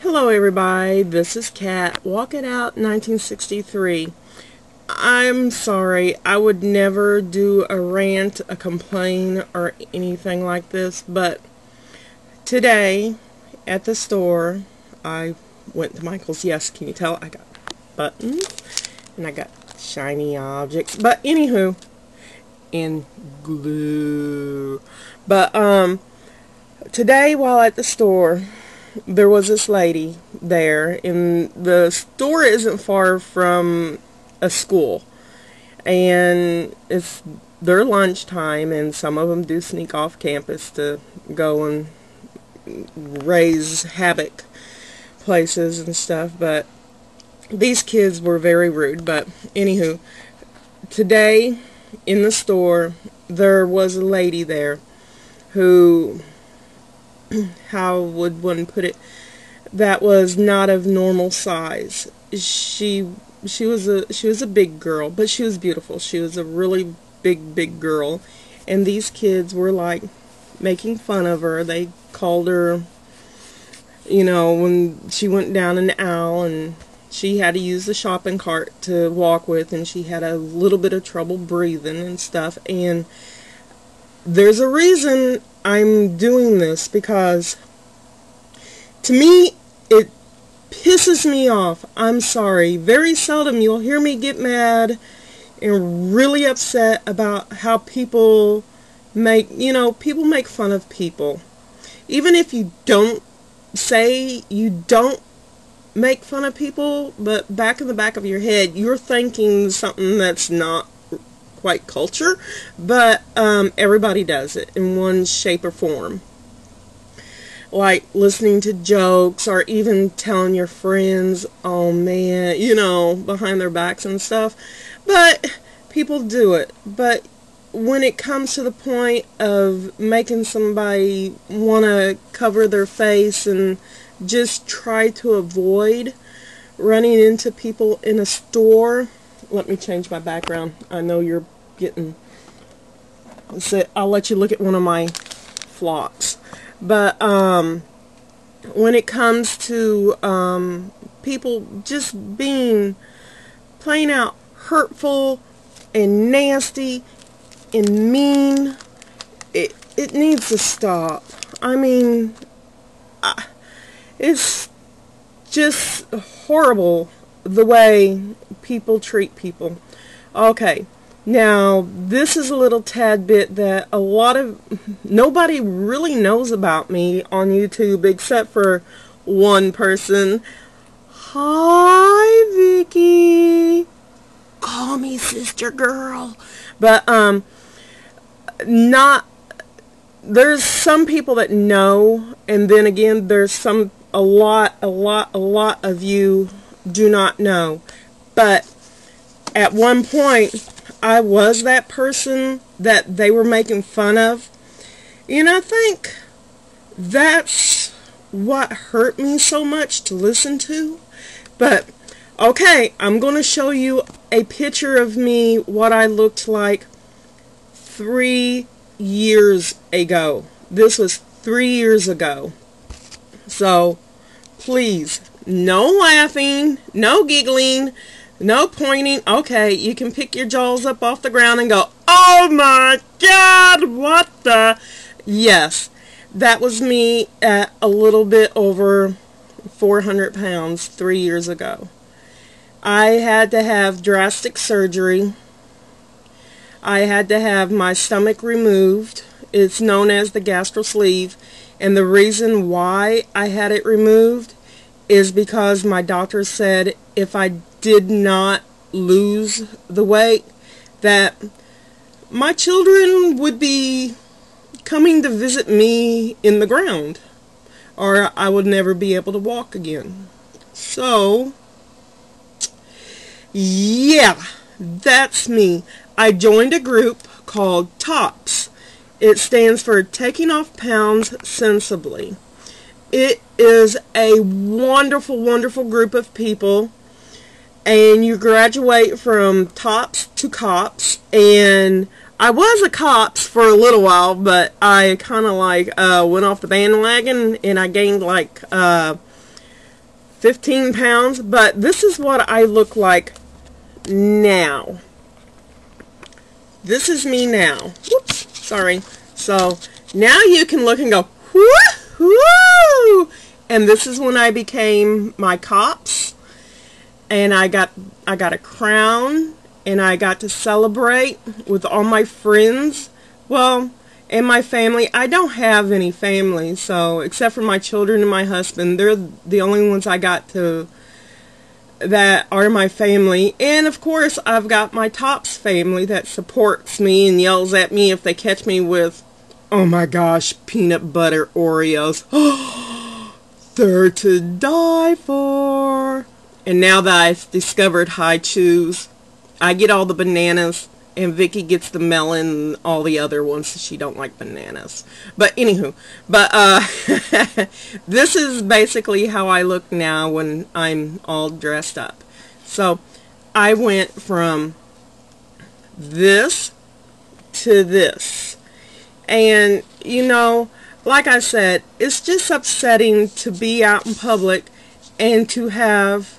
Hello everybody, this is Kat, Walk It Out 1963. I'm sorry, I would never do a rant, a complaint, or anything like this, but today at the store, I went to Michael's. Yes, can you tell? I got buttons, and I got shiny objects, but anywho, and glue. But, today while at the store, there was this lady there, and the store isn't far from a school, and it's their lunchtime, and some of them do sneak off campus to go and raise havoc places and stuff, but these kids were very rude. But anywho, today in the store there was a lady there who, how would one put it, that was not of normal size. She was a big girl, but she was beautiful. She was a really big girl, and these kids were like making fun of her. They called her, you know, when she went down an aisle and she had to use the shopping cart to walk with, and she had a little bit of trouble breathing and stuff. And there's a reason I'm doing this, because to me it pisses me off. I'm sorry. Very seldom you'll hear me get mad and really upset about how people make, people make fun of people. Even if you don't say you don't make fun of people, but back in the back of your head you're thinking something that's not quite culture, but everybody does it in one shape or form. Like listening to jokes, or even telling your friends, oh man, behind their backs and stuff. But people do it. But when it comes to the point of making somebody want to cover their face and just try to avoid running into people in a store. Let me change my background. I know you're getting... So I'll let you look at one of my flocks. But when it comes to people just being plain out hurtful and nasty and mean, it needs to stop. I mean, it's just horrible the way people treat people. Okay, now this is a little tad bit that nobody really knows about me on YouTube except for one person. Hi, Vicky. Call me sister girl. But there's some people that know, and then again there's a lot of you do not know. But at one point I was that person that they were making fun of. And I think that's what hurt me so much to listen to. But okay, I'm going to show you a picture of me, what I looked like 3 years ago. This was 3 years ago. So please, no laughing, no giggling, no pointing. Okay, you can pick your jaws up off the ground and go, oh my God, what the... Yes, that was me at a little bit over 400 pounds 3 years ago. I had to have drastic surgery. I had to have my stomach removed. It's known as the gastro sleeve. And the reason why I had it removed is because my doctor said if I did not lose the weight, that my children would be coming to visit me in the ground, or I would never be able to walk again. So, yeah, that's me. I joined a group called TOPS. It stands for Taking Off Pounds Sensibly. It is a wonderful group of people, and you graduate from TOPS to COPS. And I was a COPS for a little while, but I kind of like went off the bandwagon, and I gained like 15 pounds, but this is what I look like now. This is me now. Whoops, sorry. So now you can look and go, whoo! And this is when I became my cops, and I got a crown, and I got to celebrate with all my friends. Well, and my family. I don't have any family, so except for my children and my husband, they're the only ones I got to that are my family. And of course I've got my Tops family that supports me and yells at me if they catch me with, oh my gosh, peanut butter Oreos. They're to die for. And now that I've discovered High Chews, I get all the bananas, and Vicky gets the melon and all the other ones. She don't like bananas. But anywho, this is basically how I look now when I'm all dressed up. So I went from this to this. And, you know, like I said, it's just upsetting to be out in public and to have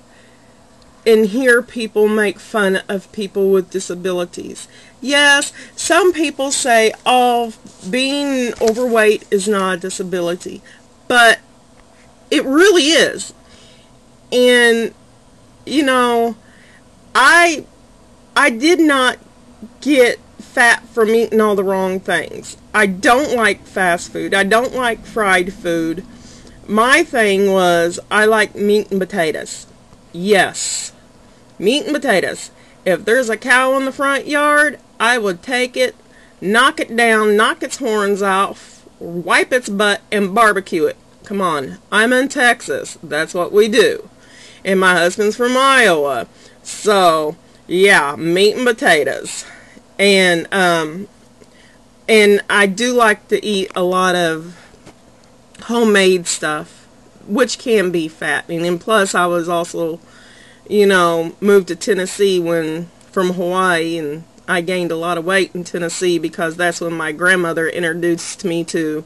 and hear people make fun of people with disabilities. Yes, some people say, oh, being overweight is not a disability, but it really is. And, you know, I did not get fat from eating all the wrong things. I don't like fast food. I don't like fried food. My thing was, I like meat and potatoes. Yes, meat and potatoes. If there's a cow in the front yard, I would take it, knock it down, knock its horns off, wipe its butt, and barbecue it. Come on, I'm in Texas. That's what we do. And my husband's from Iowa. So, yeah, meat and potatoes. And I do like to eat a lot of homemade stuff, which can be fattening. And plus, I was also, you know, moved to Tennessee from Hawaii, and I gained a lot of weight in Tennessee because that's when my grandmother introduced me to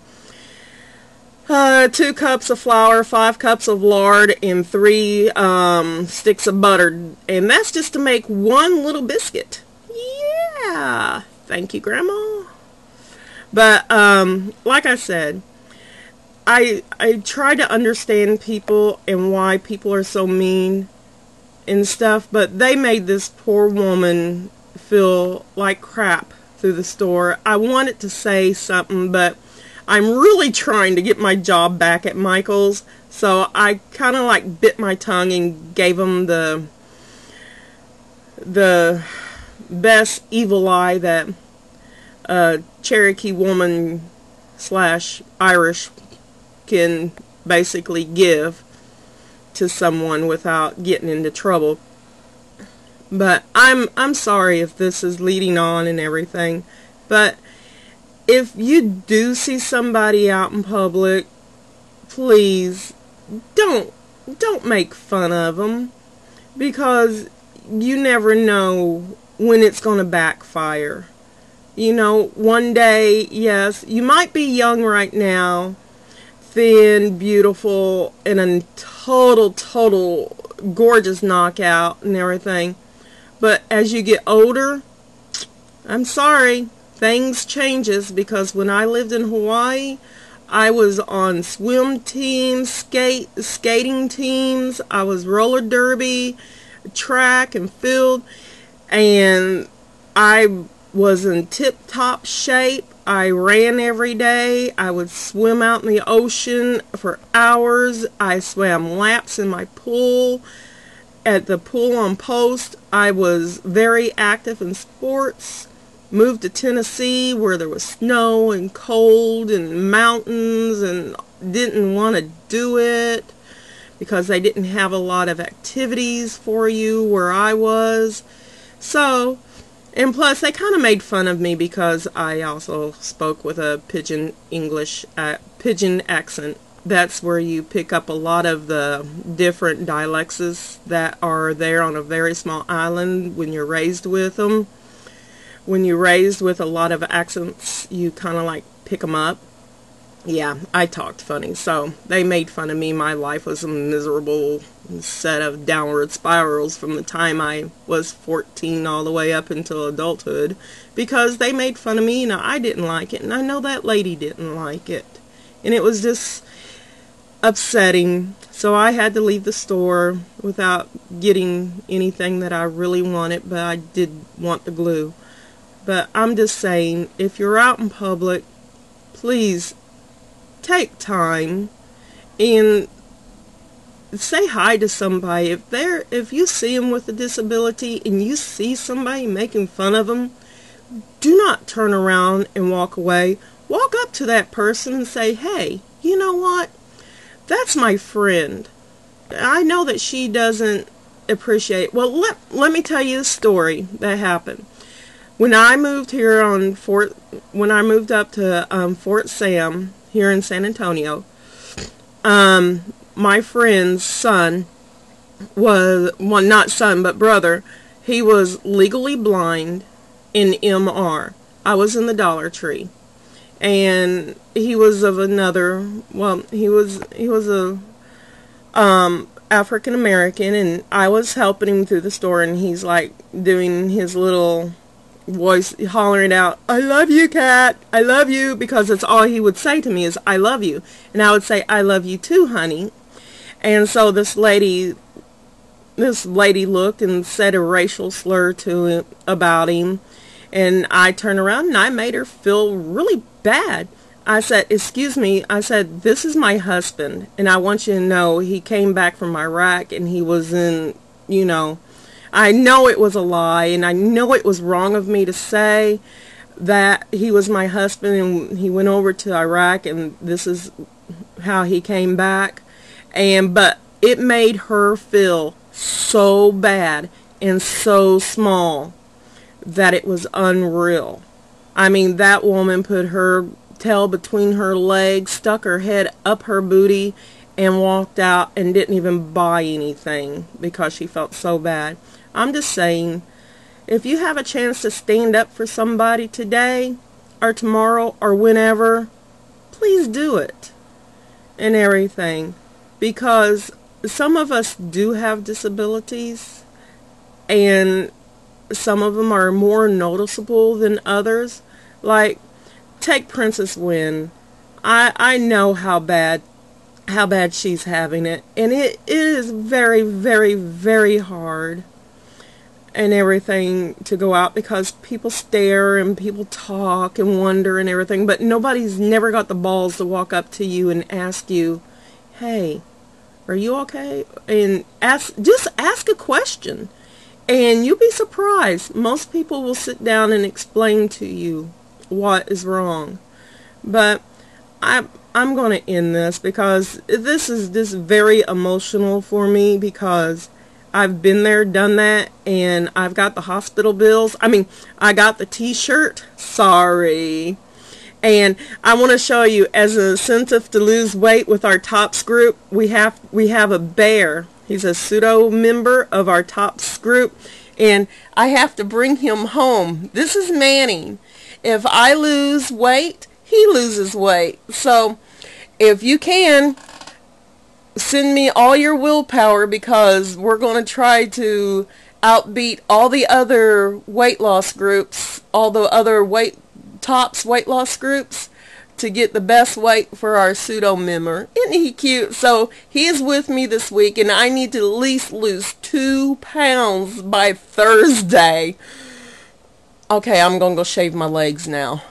2 cups of flour, 5 cups of lard, and 3 sticks of butter. And that's just to make one little biscuit. Yeah, thank you, Grandma. But like I said, I try to understand people and why people are so mean and stuff, but they made this poor woman feel like crap through the store. I wanted to say something, but I'm really trying to get my job back at Michael's, so I kind of like bit my tongue and gave them the best evil eye that a Cherokee woman / Irish can basically give to someone without getting into trouble. But I'm sorry if this is leading on and everything, but if you do see somebody out in public, please don't make fun of them, because you never know when it's going to backfire. You know, one day, yes, you might be young right now, thin, beautiful, and a total gorgeous knockout and everything. But as you get older, I'm sorry, things changes, because when I lived in Hawaii, I was on swim teams, skating teams, I was roller derby, track and field, and I was in tip-top shape. I ran every day. I would swim out in the ocean for hours. I swam laps in my pool. At the pool on Post, I was very active in sports. Moved to Tennessee where there was snow and cold and mountains, and didn't want to do it because they didn't have a lot of activities for you where I was. So, and plus they kind of made fun of me because I also spoke with a pidgin accent. That's where you pick up a lot of the different dialects that are there on a very small island when you're raised with them. When you're raised with a lot of accents, you kind of like pick them up. Yeah, I talked funny, so they made fun of me. My life was a miserable set of downward spirals from the time I was 14 all the way up until adulthood, because they made fun of me and I didn't like it, and I know that lady didn't like it, and it was just upsetting. So I had to leave the store without getting anything that I really wanted, but I did want the glue. But I'm just saying, if you're out in public, please take time and say hi to somebody. If you see them with a disability and you see somebody making fun of them, do not turn around and walk away. Walk up to that person and say, hey, you know what? That's my friend. I know that she doesn't appreciate. Well, let me tell you a story that happened. When I moved here when I moved up to Fort Sam here in San Antonio, my friend's son was, well, not son, but brother, he was legally blind in MR. I was in the Dollar Tree. And he was of another, well, he was a African American, and I was helping him through the store, and he's like doing his little voice, hollering out, I love you, Cat, I love you, because it's all he would say to me is, I love you. And I would say, I love you too, honey. And so this lady looked and said a racial slur to him, about him. And I turned around and I made her feel really bad. I said, excuse me, I said, this is my husband, and I want you to know he came back from Iraq, and he was in, you know, I know it was a lie, and I know it was wrong of me to say that he was my husband and he went over to Iraq and this is how he came back. But it made her feel so bad and so small that it was unreal. I mean, that woman put her tail between her legs, stuck her head up her booty, and walked out and didn't even buy anything because she felt so bad. I'm just saying, if you have a chance to stand up for somebody today or tomorrow or whenever, please do it and everything, because some of us do have disabilities and some of them are more noticeable than others. Like, take Princess Wynn. I know how bad she's having it, and it is very, very, very hard and everything to go out because people stare and people talk and wonder and everything, but nobody's never got the balls to walk up to you and ask you, hey, are you okay? And just ask a question, and you'll be surprised. Most people will sit down and explain to you what is wrong. But I'm going to end this because this is just very emotional for me, because I've been there, done that, and I've got the hospital bills. I mean, I got the t-shirt. Sorry. And I want to show you, as an incentive to lose weight with our TOPS group, we have a bear. He's a pseudo member of our TOPS group, and I have to bring him home. This is Manny. If I lose weight, he loses weight. So if you can, send me all your willpower, because we're going to try to outbeat all the other weight loss groups, all the other TOPS weight loss groups, to get the best weight for our pseudo member. Isn't he cute? So he is with me this week, and I need to at least lose 2 pounds by Thursday. Okay, I'm going to go shave my legs now.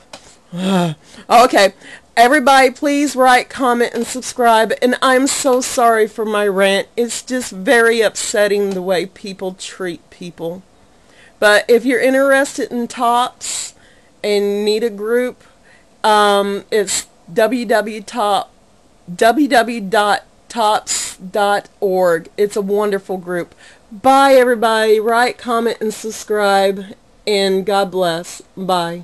Okay, everybody, please write, comment, and subscribe. And I'm so sorry for my rant. It's just very upsetting the way people treat people. But if you're interested in TOPS and need a group, it's www.tops.org. It's a wonderful group. Bye, everybody. Write, comment, and subscribe. And God bless. Bye.